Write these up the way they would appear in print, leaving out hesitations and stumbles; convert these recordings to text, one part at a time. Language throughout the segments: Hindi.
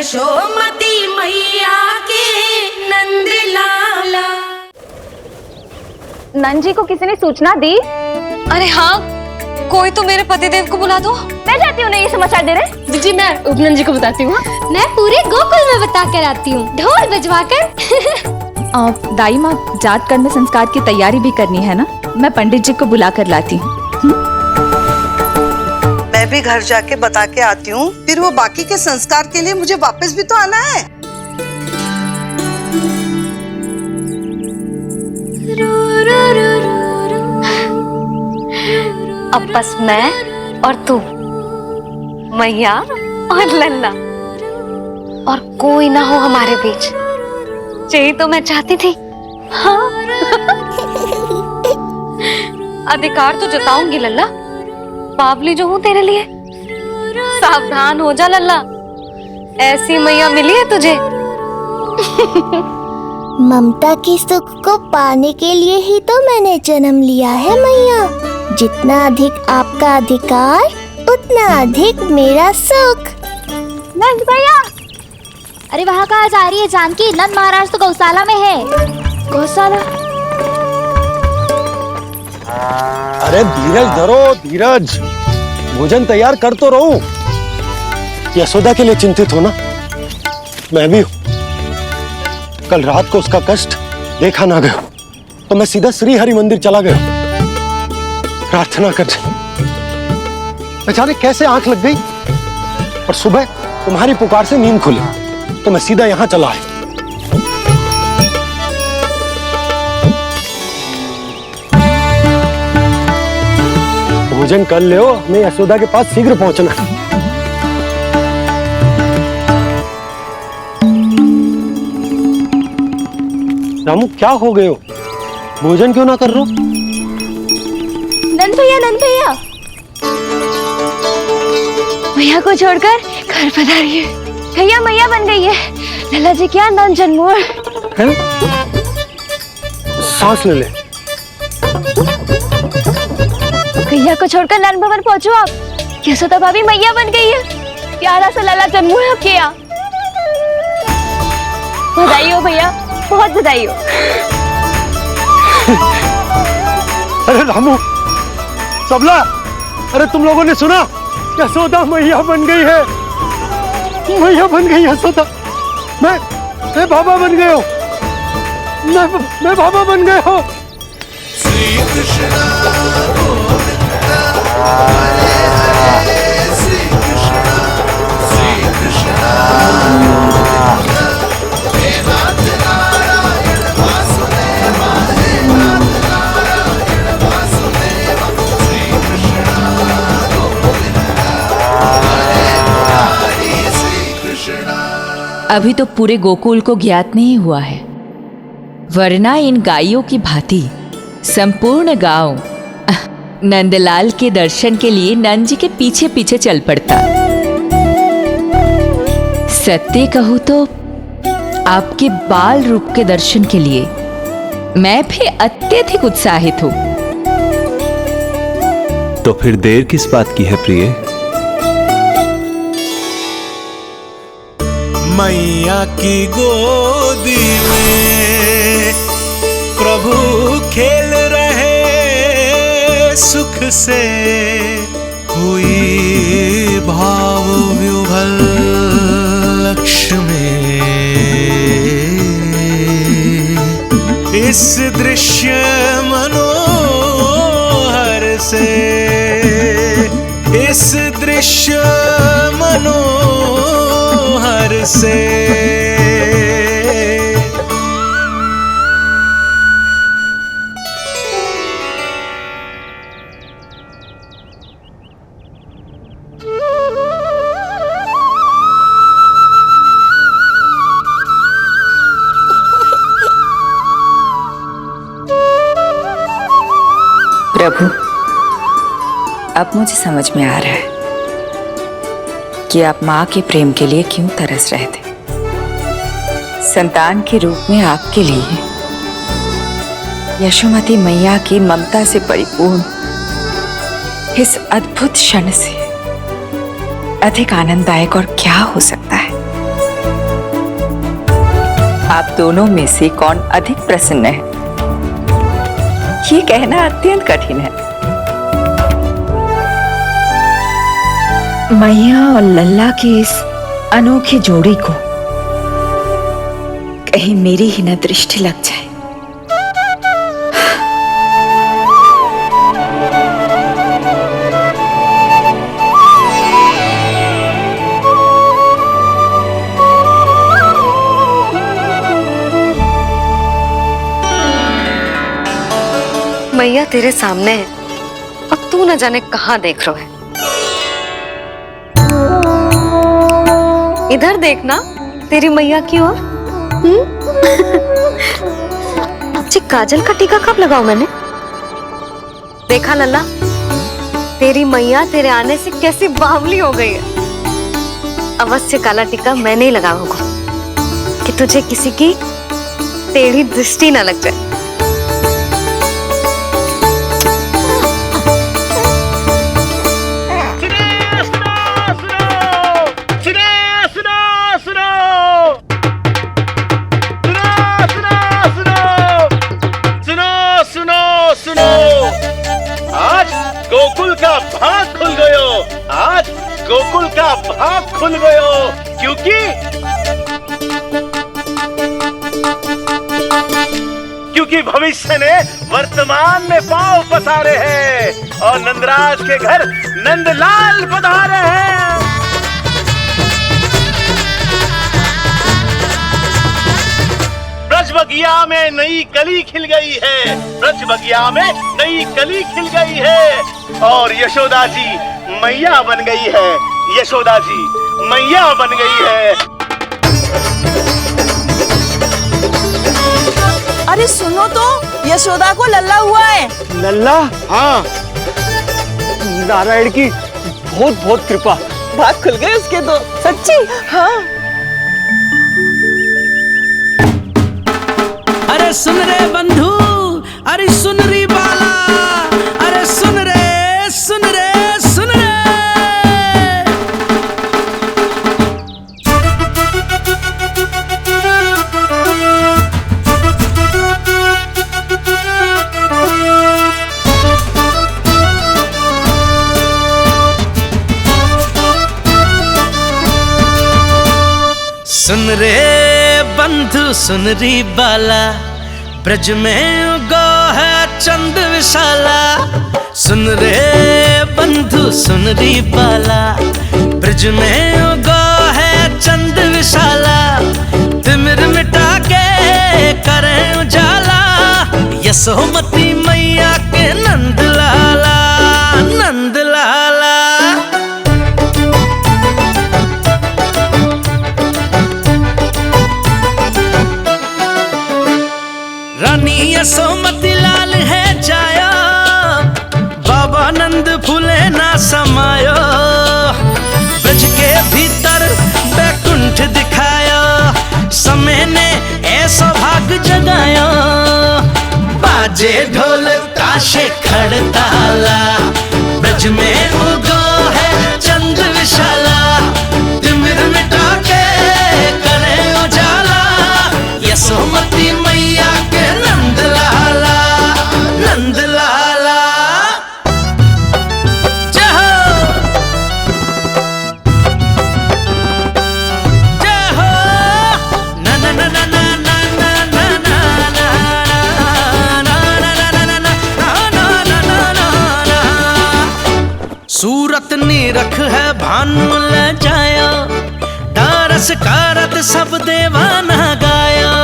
यशोमती मैया के नंद लाला। नंद जी को किसी ने सूचना दी? अरे हाँ, कोई तो मेरे पतिदेव को बुला दो। मैं जाती हूँ, नहीं ये समाचार दे रहे। जी मैं उपनंद जी को बताती हूँ। मैं पूरे गोकुल में बता कर आती हूँ, ढोल बजवा कर। दाई माँ, जात कर्म संस्कार की तैयारी भी करनी है ना, मैं पंडित जी को बुला कर लाती हूँ। मैं भी घर जाके बता के आती हूँ, फिर वो बाकी के संस्कार के लिए मुझे वापस भी तो आना है। अब बस मैं और तू, मैया और लल्ला, और कोई ना हो हमारे बीच। यही तो मैं चाहती थी। हाँ। अधिकार तो जताऊंगी लल्ला, बावली जो हूँ तेरे लिए। सावधान हो जा लल्ला, ऐसी मैया मिली है तुझे। ममता की सुख को पाने के लिए ही तो मैंने जन्म लिया है मैया। जितना अधिक आपका अधिकार, उतना अधिक मेरा सुख। नंद भैया, अरे वहाँ कहाँ जा रही है जानकी? नंद महाराज तो गौशाला में है। गौशाला? अरे धीरज धरो, धीरज। भोजन तैयार कर तो रहा हूँ। यशोदा के लिए चिंतित हो ना? मैं भी हूँ। कल रात को उसका कष्ट देखा ना गया तो मैं सीधा श्री हरि मंदिर चला गया प्रार्थना करने। अचानक कैसे आंख लग गई और सुबह तुम्हारी पुकार से नींद खुली तो मैं सीधा यहाँ चला आया। भोजन कर ले, हमें यशोदा के पास शीघ्र पहुंचना है। रामू, क्या हो गए हो? भोजन क्यों ना कर रहे हो? नंद भैया, नंद भैया, मैया को छोड़कर घर पधारिए। भैया मैया बन गई है। लल्ला जी क्या नंद जन्मोर है? सांस ले ले। भैया को छोड़कर नंद भवन पहुंचो आप। यशोदा भाभी मैया बन गई है। प्यारा सा लल्ला जन्मोर है आपके यहाँ। बधाई हो भैया, बहुत बधाई हो। अरे रामू, सबला, अरे तुम लोगों ने सुना? यशोदा मैया बन गई है। मैया बन गई यशोदा। मैं बाबा बन गया हूँ। मैं बाबा बन गया हूँ। श्री कृष्णा गोविंदा हरे हरे, श्री कृष्णा हे नाथ नारायण वासुदेव, हे नाथ नारायण वासुदेव, श्री कृष्णा गोविंदा हरे हरे, श्री कृष्णा। अभी तो पूरे गोकुल को ज्ञात नहीं हुआ है, वरना इन गायों की भांति संपूर्ण गांव नंदलाल के दर्शन के लिए नंद जी के पीछे पीछे चल पड़ता। सत्य कहूं तो आपके बाल रूप के दर्शन के लिए मैं भी अत्यधिक उत्साहित हूं। तो फिर देर किस बात की है प्रिय? मैया की गोदी में प्रभु खेल रहे सुख से, हुई भाव विह्वल लक्ष्मी। इस दृश्य मनोहर से, इस दृश्य मनोहर से। प्रभु, अब मुझे समझ में आ रहा है कि आप माँ के प्रेम के लिए क्यों तरस रहे थे। संतान के रूप में आपके लिए यशोमती मैया की ममता से परिपूर्ण इस अद्भुत क्षण से अधिक आनंददायक और क्या हो सकता है। आप दोनों में से कौन अधिक प्रसन्न है, ये कहना अत्यंत कठिन है। मैया और लल्ला की इस अनोखी जोड़ी को कहीं मेरी ही न दृष्टि लग जाए। मैया तेरे सामने है, अब तू न जाने कहाँ देख रहा है। इधर देखना तेरी मैया की ओर। जी काजल का टीका कब लगाऊं मैंने? देखा लल्ला, तेरी मैया तेरे आने से कैसी बावली हो गई है। अवश्य काला टीका मैंने ही लगाया होगा कि तुझे किसी की टेढ़ी दृष्टि न लग जाए। गोकुल का भाग खुल गयो, आज गोकुल का भाग खुल गयो, क्योंकि भविष्य ने वर्तमान में पांव पसारे हैं और नंदराज के घर नंदलाल पधारे हैं। ब्रज बगिया में नई कली खिल गई है, ब्रज बगिया में नई कली खिल गई है और यशोदा जी मैया बन गई है, यशोदा जी मैया बन गई है। अरे सुनो तो, यशोदा को लल्ला हुआ है। लल्ला? हाँ, नारायण की बहुत बहुत कृपा। भाग खुल गए उसके तो। सच्ची? हाँ। अरे सुन रे बंधु, अरे सुन री बाला, अरे सुन रे सुन रे सुन रे। सुन रे बंधु सुन री बाला, ब्रज में उगो है चंद विशाला। सुन रे बंधु सुन री बाला, ब्रज में उगो है चंद विशाला। तिमिर मिटा के करें उजाला, यशोमती मैया के नंद लाला, नंद लाला। रानी यशोमती लाल है जाया, बाबा नंद फूले ना समायो। ब्रज के भीतर बैकुंठ दिखाया, समय ने ऐसा भाग जगाया। बाजे ढोल ताशे खड़ताला, ब्रज में उगो है चंद विशाला। तिमिर मिटा के करे उजाला, यशोमती मैया के नंद लाला, नंद लाला। जय हो, जय हो। ना ना ना ना ना ना ना ना ना ना ना ना। सूरत निरख है भानु ले जाया, दारस कारत सब देवाना गाया।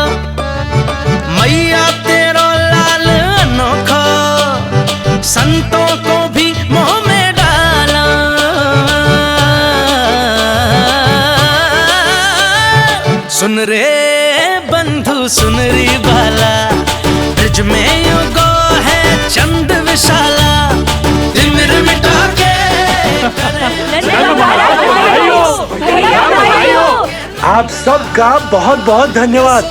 मैया तेरो लाल अनोखा, संतों को भी मोह में डाला। सुन रे बंधु सुन री बाला, ब्रज में उगो है चंद विशाला। तिमिर मिटा के आप सबका बहुत बहुत धन्यवाद।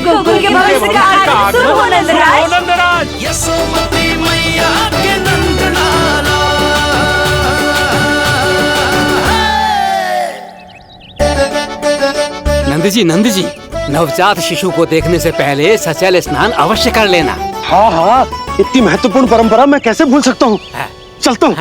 गोकुल के भविष्य का आरंभ शुरू हो नंदराज। यशोमती मैया के नंद लाला। नंद जी, नवजात शिशु को देखने से पहले सचल स्नान अवश्य कर लेना। हाँ हाँ, इतनी महत्वपूर्ण परंपरा मैं कैसे भूल सकता हूँ। चलता हूँ।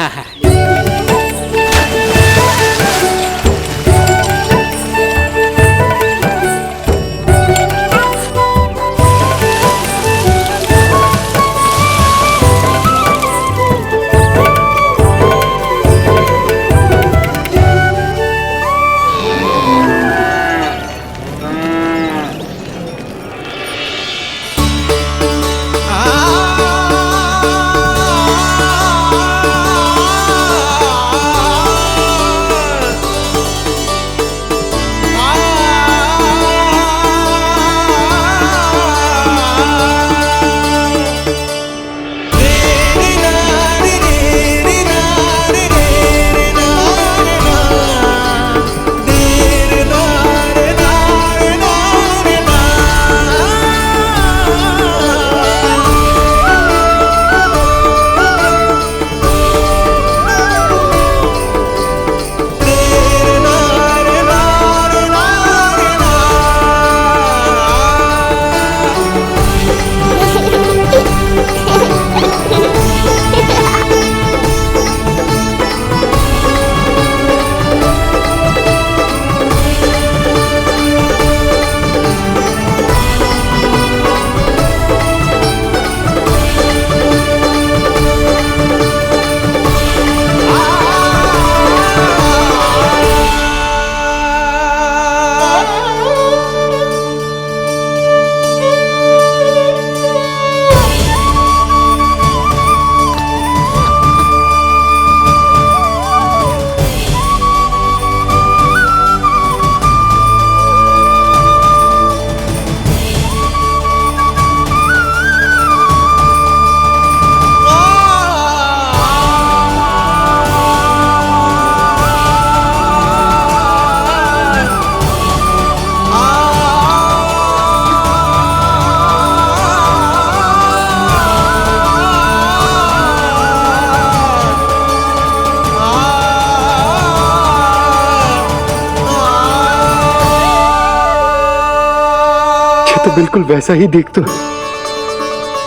तो बिल्कुल वैसा ही दिखता है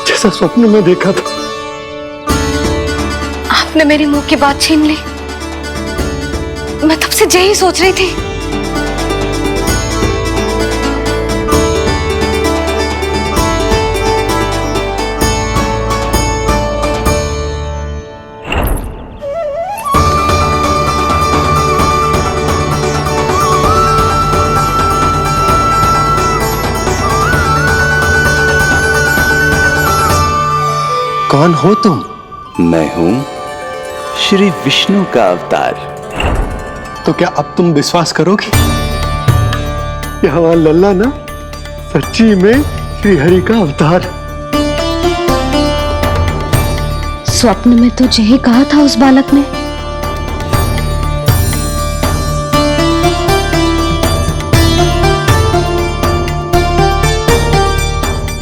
जैसा स्वप्न में देखा था। आपने मेरी मुंह की बात छीन ली। मैं तब से यही सोच रही थी। कौन हो तुम? मैं हूं श्री विष्णु का अवतार। तो क्या अब तुम विश्वास करोगी कि हमारा लल्ला ना सच्ची में श्री हरि का अवतार? स्वप्न में तो यही कहा था उस बालक ने।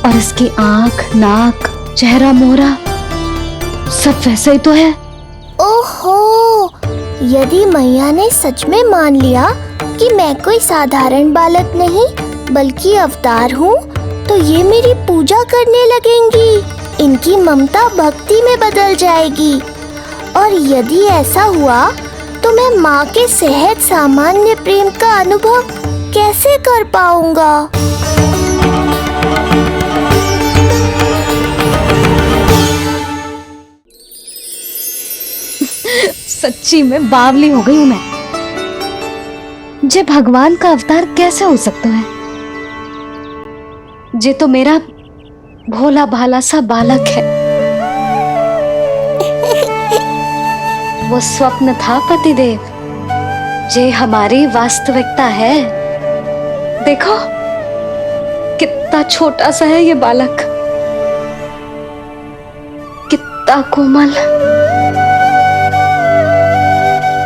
और इसकी आंख, नाक, चेहरा, मोहरा सब वैसा ही तो है। ओहो, यदि मैया ने सच में मान लिया कि मैं कोई साधारण बालक नहीं बल्कि अवतार हूँ, तो ये मेरी पूजा करने लगेंगी। इनकी ममता भक्ति में बदल जाएगी। और यदि ऐसा हुआ तो मैं माँ के सहज सामान्य प्रेम का अनुभव कैसे कर पाऊंगा? सच्ची में बावली हो गई हूं मैं। जे भगवान का अवतार कैसे हो सकता है? जे तो मेरा भोला भाला सा बालक है। वो स्वप्न था पतिदेव, जे हमारी वास्तविकता है। देखो कितना छोटा सा है ये बालक, कितना कोमल।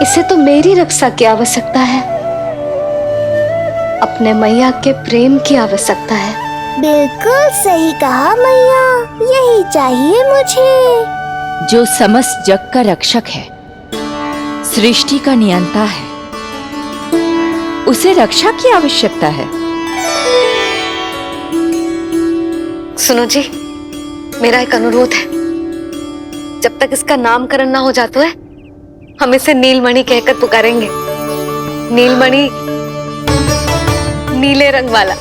इसे तो मेरी रक्षा की आवश्यकता है, अपने मैया के प्रेम की आवश्यकता है। बिल्कुल सही कहा मैया, यही चाहिए मुझे। जो समस्त जग का रक्षक है, सृष्टि का नियंता है, उसे रक्षा की आवश्यकता है। सुनो जी, मेरा एक अनुरोध है। जब तक इसका नामकरण ना हो जाता है, हम इसे नीलमणि कहकर पुकारेंगे। नीलमणि, नीले रंग वाला,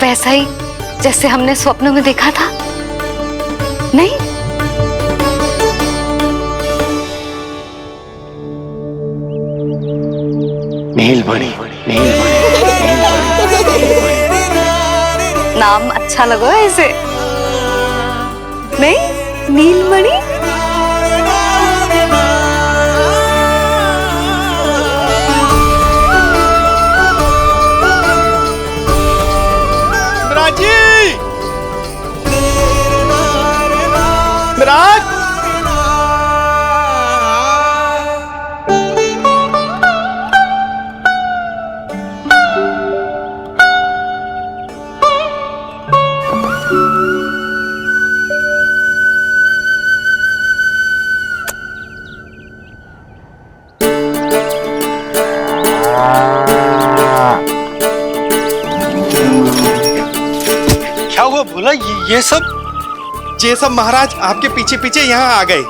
वैसा ही जैसे हमने स्वप्नों में देखा था, नहीं? नीलमणि, नाम अच्छा लगा है इसे, नहीं? नीलमणि। मिराज, क्या हुआ भोला? ये सब महाराज आपके पीछे पीछे यहाँ आ गए।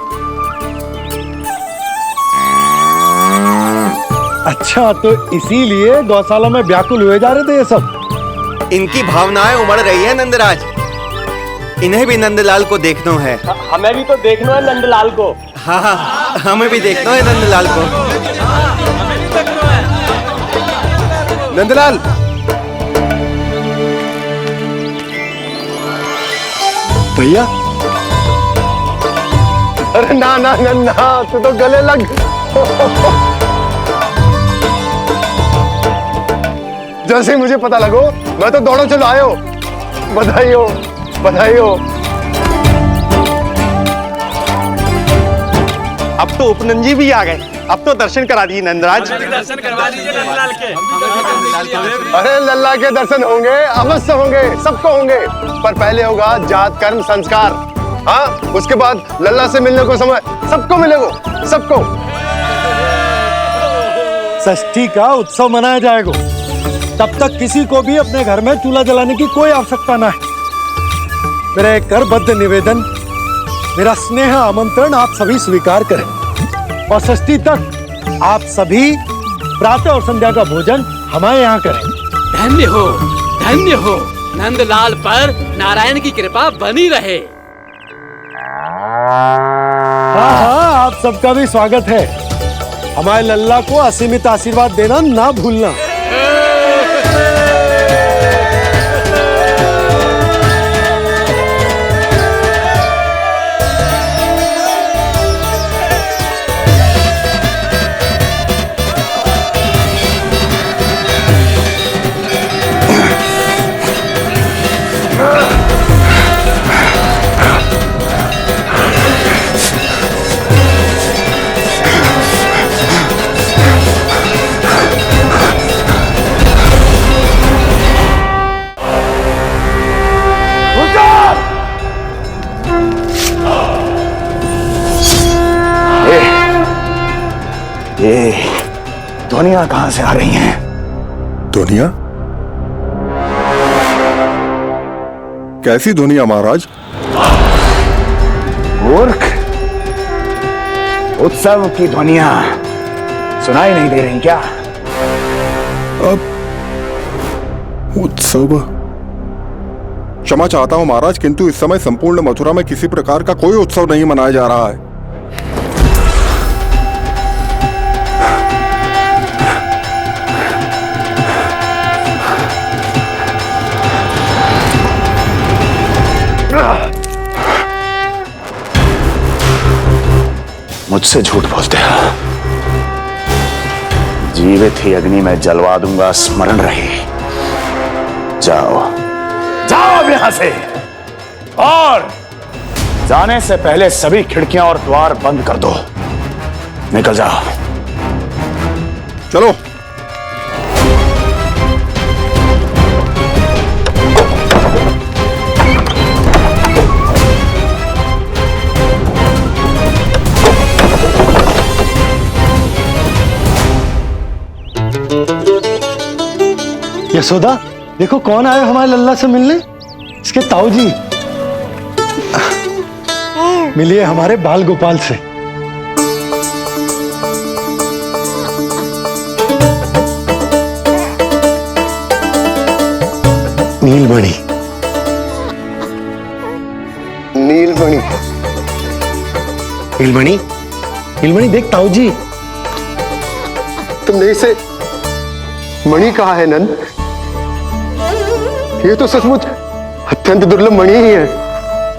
अच्छा, तो इसीलिए गौशाला में व्याकुल हुए जा रहे थे ये सब। इनकी भावनाएं उमड़ रही है नंदराज। इन्हें भी नंदलाल को देखना है। हमें भी तो देखना है नंदलाल को। हाँ हाँ, हमें भी देखना है नंदलाल को। नंदलाल, भैया। अरे ना ना ना, तू तो गले लग। जैसे ही मुझे पता लगो, मैं तो दौड़ो चलो आयो। बधाई हो, बधाई हो। अब तो उपनंजी भी आ गए। अब तो दर्शन करा दिए नंदराज। दर्शन करवा दीजिए नंदलाल के। अरे लल्ला के दर्शन होंगे, अवश्य होंगे, सबको होंगे। पर पहले होगा जात कर्म संस्कार। हाँ, उसके बाद लल्ला से मिलने को समय सबको मिलेगा, सबको। षष्ठी का उत्सव मनाया जाएगा। तब तक किसी को भी अपने घर में चूल्हा जलाने की कोई आवश्यकता ना है। मेरा एक करबद्ध निवेदन, मेरा स्नेह आमंत्रण आप सभी स्वीकार करें। और षष्ठी तक आप सभी प्रातः और संध्या का भोजन हमारे यहाँ करें। धन्य हो नंदलाल पर नारायण की कृपा बनी रहे। हाँ हाँ, आप सबका भी स्वागत है। हमारे लल्ला को असीमित आशीर्वाद देना ना भूलना। ये ध्वनियां कहां से आ रही हैं? ध्वनियां? कैसी ध्वनियां महाराज? मूर्ख, उत्सव की ध्वनियां सुनाई नहीं दे रही क्या? अब उत्सव? क्षमा चाहता हूं महाराज, किंतु इस समय संपूर्ण मथुरा में किसी प्रकार का कोई उत्सव नहीं मनाया जा रहा है। मुझसे झूठ बोलते हो। जीवित ही अग्नि में जलवा दूंगा, स्मरण रहे। जाओ जाओ अब यहां से, और जाने से पहले सभी खिड़कियां और द्वार बंद कर दो। निकल जाओ। चलो। यशोदा, देखो कौन आया हमारे लल्ला से मिलने, इसके ताऊ जी। मिलिए हमारे बाल गोपाल से। नीलमणि, नीलमणि, नीलमणि, नीलमणि देख ताऊ जी। तुमने इसे मणि कहा है नंद? ये तो सचमुच अत्यंत दुर्लभ मणि ही है।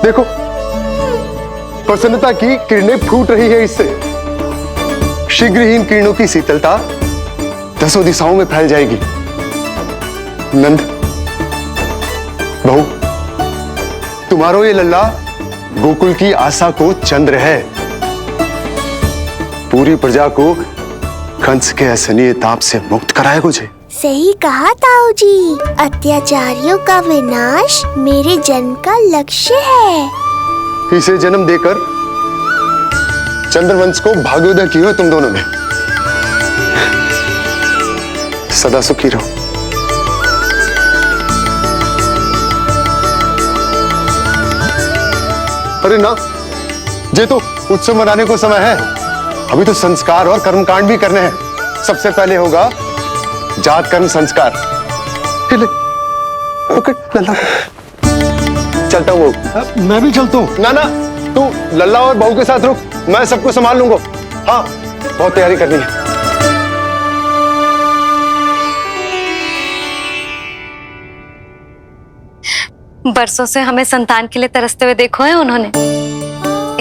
देखो प्रसन्नता की किरणें फूट रही है इससे। शीघ्र ही इन किरणों की शीतलता 10 दिशाओं में फैल जाएगी। नंद बहू, तुम्हारो ये लल्ला गोकुल की आशा को चंद्र है। पूरी प्रजा को कंस के असहनीय ताप से मुक्त कराएगा मुझे। सही कहा ताऊ जी, अत्याचारियों का विनाश मेरे जन्म का लक्ष्य है। इसे जन्म देकर चंद्रवंश को भाग्योदय की हो तुम दोनों ने। सदा सुखी रहो। अरे ना, ये तो उत्सव मनाने को समय है। अभी तो संस्कार और कर्मकांड भी करने हैं। सबसे पहले होगा जात कर्म संस्कार। लल्ला चलता हूँ। मैं भी चलता हूँ। ना ना, तू लल्ला और बहू के साथ रुक, मैं सबको संभाल लूंगा। हाँ, बहुत तैयारी करनी है। बरसों से हमें संतान के लिए तरसते हुए देखो है उन्होंने,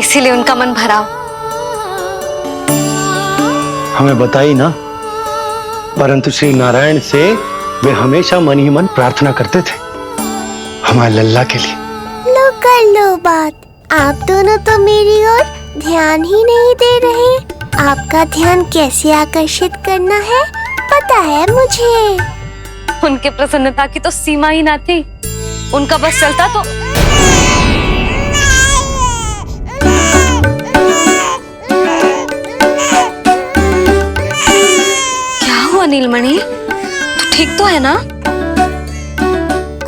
इसीलिए उनका मन भरा हो। हमें बताई ना, परंतु श्री नारायण से वे हमेशा मन ही मन प्रार्थना करते थे हमारे लल्ला के लिए। लो कर लो बात। आप दोनों तो मेरी ओर ध्यान ही नहीं दे रहे। आपका ध्यान कैसे आकर्षित करना है पता है मुझे। उनके प्रसन्नता की तो सीमा ही ना थी। उनका बस चलता तो क्या हुआ नीलमणि, तू ठीक तो है ना?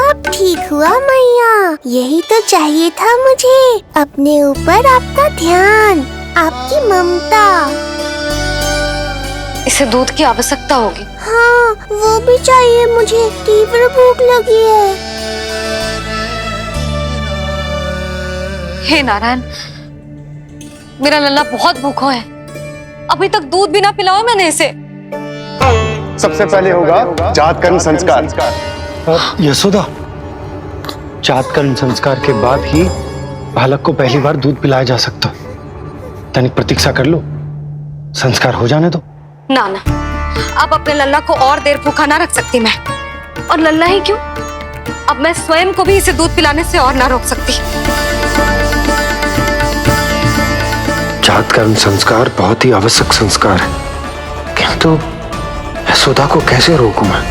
अब ठीक हुआ मैया, यही तो चाहिए था मुझे। अपने ऊपर आपका ध्यान, आपकी ममता। इसे दूध की आवश्यकता होगी। हाँ, वो भी चाहिए मुझे। तीव्र भूख लगी है। हे नारायण, मेरा लल्ला बहुत भूखा है। अभी तक दूध भी ना पिलाओ मैंने इसे। सबसे पहले होगा जात कर्म संस्कार। यशोदा, जात कर्म संस्कार के बाद ही बालक को पहली बार दूध पिलाया जा सकता। तनिक प्रतीक्षा कर लो, संस्कार हो जाने दो। ना ना, अब अपने लल्ला को और देर भूखा ना रख सकती मैं। और लल्ला ही क्यों, अब मैं स्वयं को भी इसे दूध पिलाने से और ना रोक सकती। जात कर्म संस्कार बहुत ही आवश्यक संस्कार है, किंतु यशोदा को कैसे रोकूं मैं?